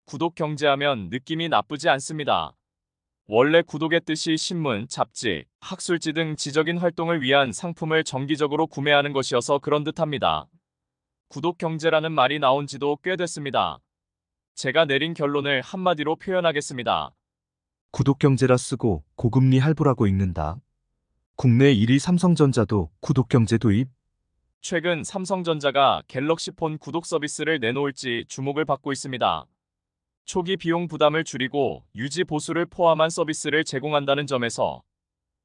구독 경제하면 느낌이 나쁘지 않습니다. 원래 구독의 뜻이 신문, 잡지, 학술지 등 지적인 활동을 위한 상품을 정기적으로 구매하는 것이어서 그런 듯합니다. 구독 경제라는 말이 나온 지도 꽤 됐습니다. 제가 내린 결론을 한마디로 표현하겠습니다. 구독경제라 쓰고 고금리 할부라고 읽는다. 국내 1위 삼성전자도 구독경제 도입? 최근 삼성전자가 갤럭시 폰 구독 서비스를 내놓을지 주목을 받고 있습니다. 초기 비용 부담을 줄이고 유지 보수를 포함한 서비스를 제공한다는 점에서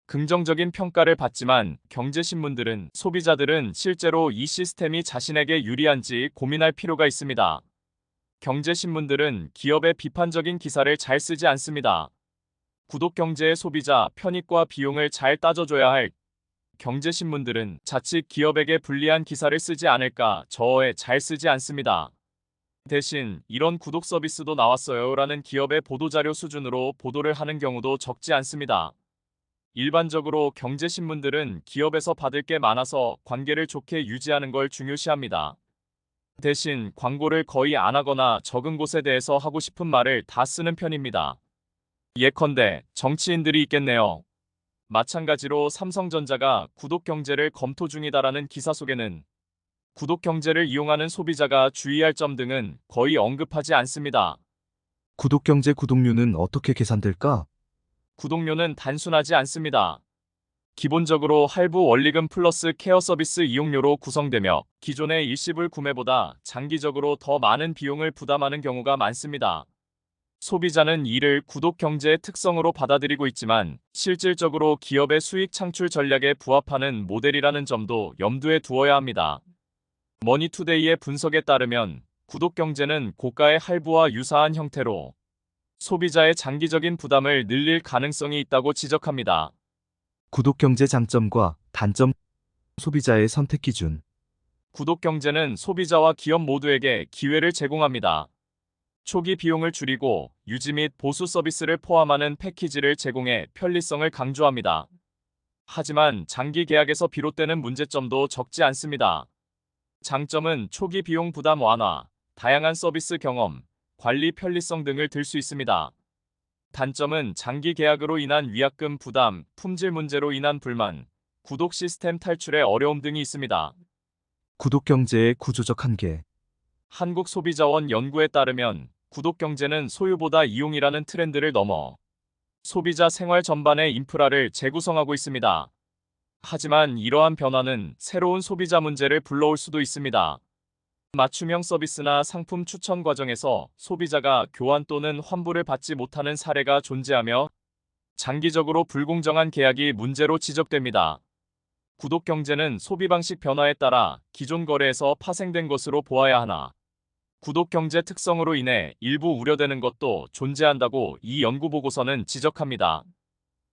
긍정적인 평가를 받지만 경제신문들은 소비자들은 실제로 이 시스템이 자신에게 유리한지 고민할 필요가 있습니다. 경제신문들은 기업의 비판적인 기사를 잘 쓰지 않습니다. 구독경제의 소비자 편익과 비용을 잘 따져줘야 할 경제신문들은 자칫 기업에게 불리한 기사를 쓰지 않을까 저어에 잘 쓰지 않습니다. 대신 이런 구독 서비스도 나왔어요 라는 기업의 보도자료 수준으로 보도를 하는 경우도 적지 않습니다. 일반적으로 경제신문들은 기업에서 받을 게 많아서 관계를 좋게 유지하는 걸 중요시합니다. 대신 광고를 거의 안 하거나 적은 곳에 대해서 하고 싶은 말을 다 쓰는 편입니다. 예컨대 정치인들이 있겠네요. 마찬가지로 삼성전자가 구독 경제를 검토 중이다라는 기사 속에는 구독 경제를 이용하는 소비자가 주의할 점 등은 거의 언급하지 않습니다. 구독경제 구독료는 어떻게 계산될까? 구독료는 단순하지 않습니다. 기본적으로 할부 원리금 플러스 케어 서비스 이용료로 구성되며 기존의 일시불 구매보다 장기적으로 더 많은 비용을 부담하는 경우가 많습니다. 소비자는 이를 구독 경제의 특성으로 받아들이고 있지만 실질적으로 기업의 수익 창출 전략에 부합하는 모델이라는 점도 염두에 두어야 합니다. 머니투데이의 분석에 따르면 구독 경제는 고가의 할부와 유사한 형태로 소비자의 장기적인 부담을 늘릴 가능성이 있다고 지적합니다. 구독경제 장점과 단점, 소비자의 선택 기준. 구독 경제는 소비자와 기업 모두에게 기회를 제공합니다. 초기 비용을 줄이고 유지 및 보수 서비스를 포함하는 패키지를 제공해 편리성을 강조합니다. 하지만 장기 계약에서 비롯되는 문제점도 적지 않습니다. 장점은 초기 비용 부담 완화, 다양한 서비스 경험, 관리 편리성 등을 들 수 있습니다. 단점은 장기 계약으로 인한 위약금 부담, 품질 문제로 인한 불만, 구독 시스템 탈출의 어려움 등이 있습니다. 구독경제의 구조적 한계. 한국소비자원 연구에 따르면 구독 경제는 소유보다 이용이라는 트렌드를 넘어 소비자 생활 전반의 인프라를 재구성하고 있습니다. 하지만 이러한 변화는 새로운 소비자 문제를 불러올 수도 있습니다. 맞춤형 서비스나 상품 추천 과정에서 소비자가 교환 또는 환불을 받지 못하는 사례가 존재하며 장기적으로 불공정한 계약이 문제로 지적됩니다. 구독 경제는 소비 방식 변화에 따라 기존 거래에서 파생된 것으로 보아야 하나, 구독 경제 특성으로 인해 일부 우려되는 것도 존재한다고 이 연구 보고서는 지적합니다.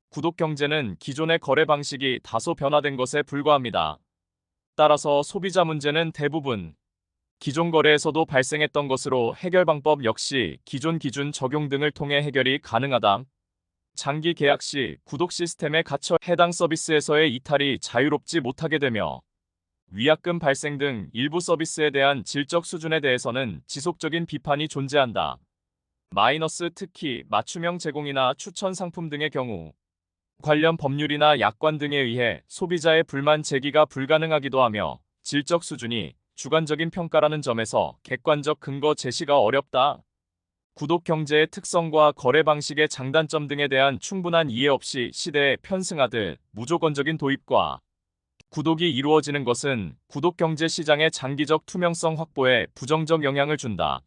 구독 경제는 기존의 거래 방식이 다소 변화된 것에 불과합니다. 따라서 소비자 문제는 대부분 기존 거래에서도 발생했던 것으로 해결 방법 역시 기존 기준 적용 등을 통해 해결이 가능하다. 장기 계약 시 구독 시스템에 갇혀 해당 서비스에서의 이탈이 자유롭지 못하게 되며 위약금 발생 등 일부 서비스에 대한 질적 수준에 대해서는 지속적인 비판이 존재한다. 특히 맞춤형 제공이나 추천 상품 등의 경우 관련 법률이나 약관 등에 의해 소비자의 불만 제기가 불가능하기도 하며 질적 수준이 주관적인 평가라는 점에서 객관적 근거 제시가 어렵다. 구독 경제의 특성과 거래 방식의 장단점 등에 대한 충분한 이해 없이 시대에 편승하듯 무조건적인 도입과 구독이 이루어지는 것은 구독 경제 시장의 장기적 투명성 확보에 부정적 영향을 준다.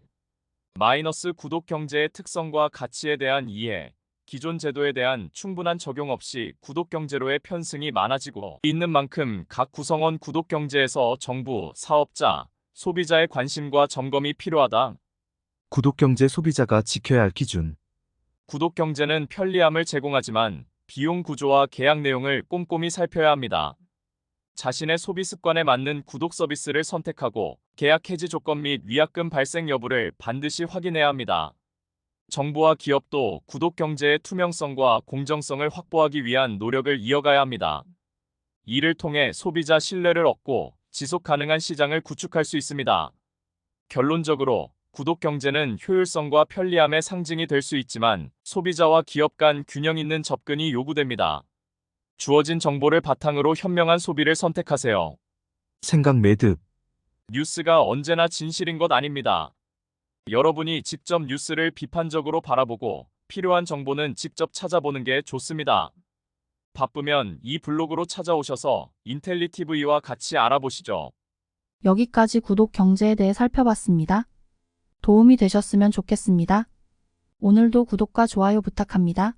구독 경제의 특성과 가치에 대한 이해, 기존 제도에 대한 충분한 적용 없이 구독 경제로의 편승이 많아지고 있는 만큼 각 구성원 구독 경제에서 정부, 사업자, 소비자의 관심과 점검이 필요하다. 구독경제 소비자가 지켜야 할 기준. 구독 경제는 편리함을 제공하지만 비용 구조와 계약 내용을 꼼꼼히 살펴야 합니다. 자신의 소비 습관에 맞는 구독 서비스를 선택하고 계약 해지 조건 및 위약금 발생 여부를 반드시 확인해야 합니다. 정부와 기업도 구독 경제의 투명성과 공정성을 확보하기 위한 노력을 이어가야 합니다. 이를 통해 소비자 신뢰를 얻고 지속 가능한 시장을 구축할 수 있습니다. 결론적으로 구독 경제는 효율성과 편리함의 상징이 될 수 있지만 소비자와 기업 간 균형 있는 접근이 요구됩니다. 주어진 정보를 바탕으로 현명한 소비를 선택하세요. 생각 매듭. 뉴스가 언제나 진실인 것 아닙니다. 여러분이 직접 뉴스를 비판적으로 바라보고 필요한 정보는 직접 찾아보는 게 좋습니다. 바쁘면 이 블로그로 찾아오셔서 인텔리티브이와 같이 알아보시죠. 여기까지 구독 경제에 대해 살펴봤습니다. 도움이 되셨으면 좋겠습니다. 오늘도 구독과 좋아요 부탁합니다.